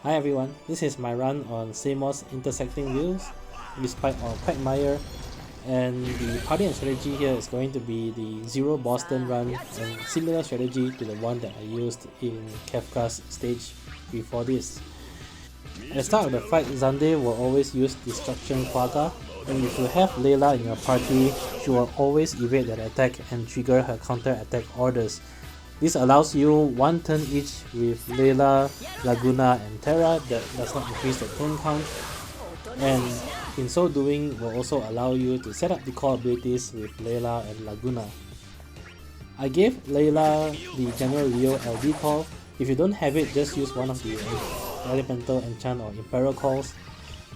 Hi everyone, this is my run on Seymour's intersecting wheels, Respite on Quagmire, and the party and strategy here is going to be the Zero Boston run and similar strategy to the one that I used in Kefka's stage before this. At the start of the fight, Xande will always use Destruction Quagga, and if you have Leila in your party, she will always evade that attack and trigger her counter-attack orders. This allows you one turn each with Leila, Laguna and Terra that does not increase the turn count, and in so doing will also allow you to set up the core abilities with Leila and Laguna. I gave Leila the general Leo LD call. If you don't have it, just use one of the elemental enchant or imperil calls,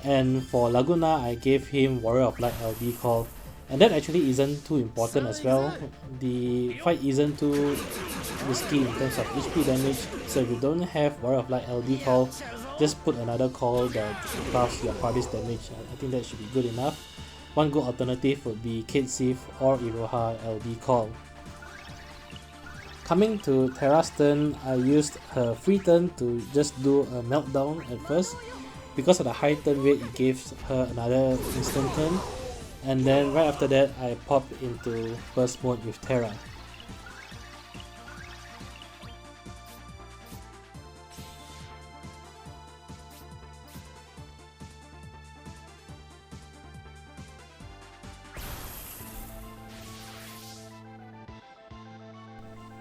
and for Laguna I gave him Warrior of Light LD call, and that actually isn't too important as well. The fight isn't too risky in terms of HP damage, so if you don't have Warrior of Light LD call, just put another call that buffs your party's damage. I think that should be good enough. One good alternative would be Cait Sith or Iroha LD call. Coming to Terra's turn, I used her free turn to just do a meltdown at first. Because of the high turn rate, it gives her another instant turn, and then right after that I popped into burst mode with Terra.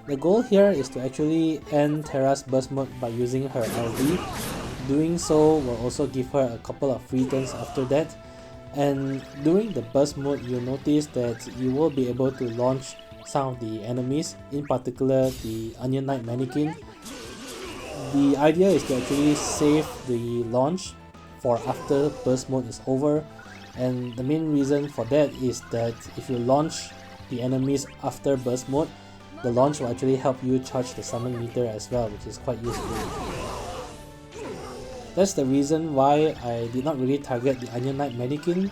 The goal here is to actually end Terra's burst mode by using her LD. Doing so will also give her a couple of free turns after that, and during the burst mode you'll notice that you will be able to launch some of the enemies, in particular the Onion Knight mannequin. The idea is to actually save the launch for after burst mode is over, and the main reason for that is that if you launch the enemies after burst mode, the launch will actually help you charge the summon meter as well, which is quite useful. That's the reason why I did not really target the Onion Knight mannequin,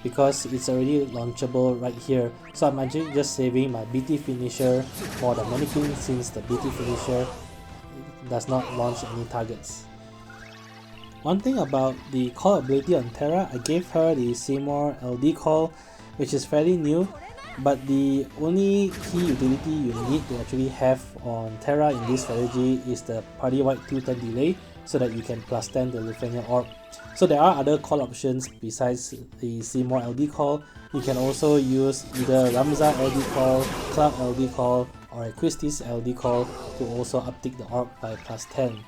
because it's already launchable right here. So I'm actually just saving my BT finisher for the mannequin, since the BT finisher does not launch any targets. One thing about the call ability on Terra, I gave her the Seymour LD call, which is fairly new, but the only key utility you need to actually have on Terra in this strategy is the party wide 2-turn delay, so that you can plus 10 the Lufenia Orb. So there are other call options besides the Seymour LD call. You can also use either Ramza LD call, Club LD call, or a Quistis LD call to also uptick the orb by plus 10.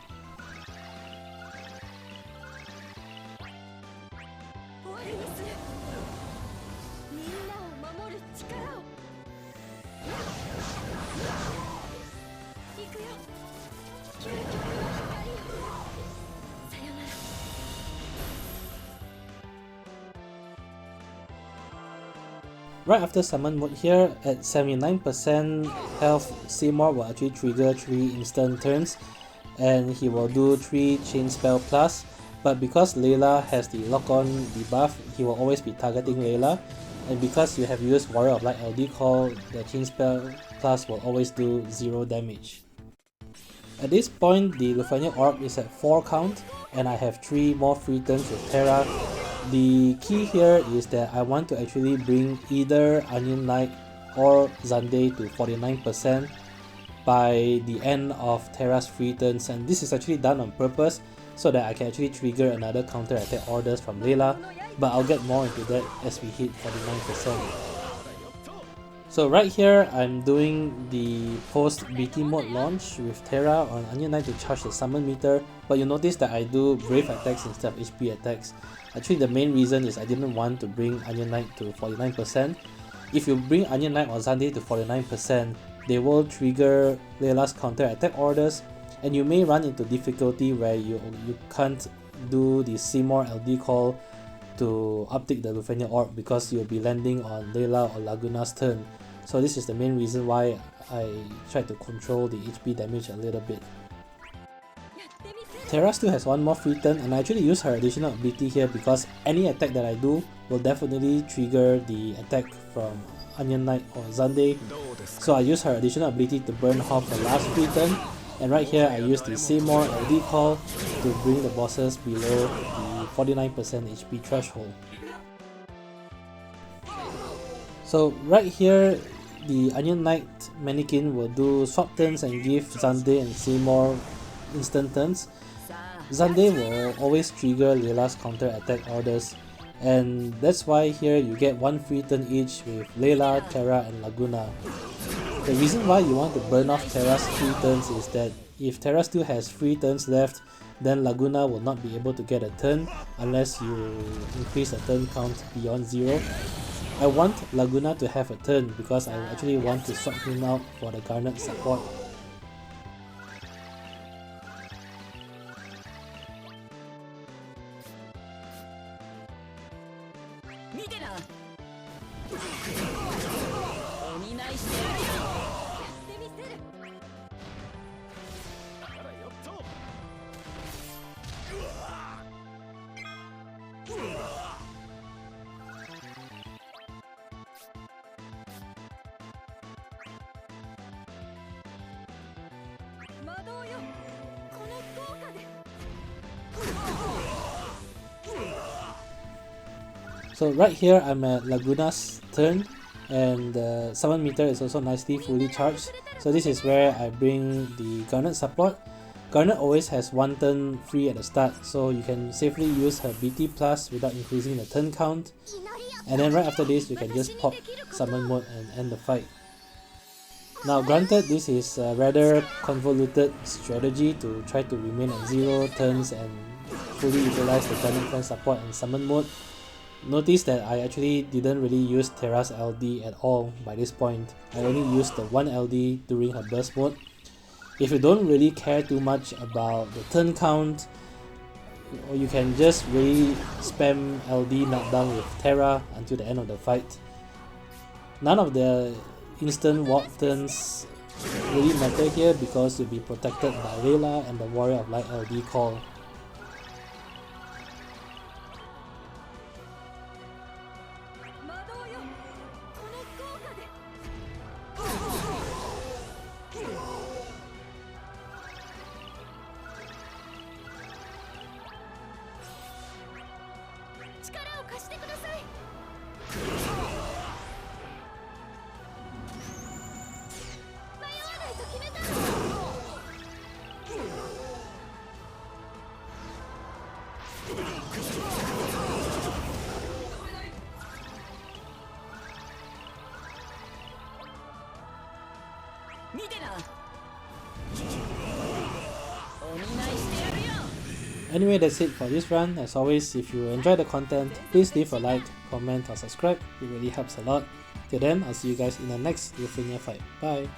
Right after summon mode here, at 79% health, Seymour will actually trigger 3 instant turns, and he will do 3 chain spell plus, but because Leila has the lock-on debuff, he will always be targeting Leila, and because you have used Warrior of Light LD call, the chain spell plus will always do 0 damage. At this point, the Lufenia Orb is at 4 count, and I have 3 more free turns with Terra. The key here is that I want to actually bring either Onion Knight or Xande to 49% by the end of Terra's free turns, and this is actually done on purpose so that I can actually trigger another counter attack orders from Leila, but I'll get more into that as we hit 49%. So right here I'm doing the post BT mode launch with Terra on Onion Knight to charge the summon meter, but you notice that I do brave attacks instead of HP attacks. Actually the main reason is I didn't want to bring Onion Knight to 49%. If you bring Onion Knight or Xande to 49%, they will trigger Leila's counter attack orders, and you may run into difficulty where you can't do the Seymour LD call to uptick the Lufenia Orb because you'll be landing on Leila or Laguna's turn. So this is the main reason why I tried to control the HP damage a little bit. Terra still has one more free turn, and I actually use her additional ability here because any attack that I do will definitely trigger the attack from Onion Knight or Xande. So I use her additional ability to burn off the last free turn, And right here I use the Seymour LD call to bring the bosses below the 49% HP threshold. So right here, the Onion Knight mannequin will do swap turns and give Xande and Seymour instant turns. Xande will always trigger Leila's counter-attack orders, and that's why here you get one free turn each with Leila, Terra and Laguna. The reason why you want to burn off Terra's free turns is that if Terra still has free turns left, then Laguna will not be able to get a turn unless you increase the turn count beyond 0. I want Laguna to have a turn because I actually want to swap him out for the Garnet support. So right here I'm at Laguna's turn, and the summon meter is also nicely fully charged. So this is where I bring the Garnet support. Garnet always has one turn free at the start, so you can safely use her BT plus without increasing the turn count. And then right after this you can just pop summon mode and end the fight. Now granted, this is a rather convoluted strategy to try to remain at 0 turns and fully utilize the Garnet clan support and summon mode. Notice that I actually didn't really use Terra's LD at all by this point. I only used the 1 LD during her burst mode. If you don't really care too much about the turn count, or you can just really spam LD knockdown with Terra until the end of the fight. None of the instant warp turns really matter here because you'll be protected by Leila and the Warrior of Light LD call. Anyway, that's it for this run. As always, if you enjoy the content, please leave a like, comment or subscribe. It really helps a lot. Till then, I'll see you guys in the next Euphemia fight. Bye!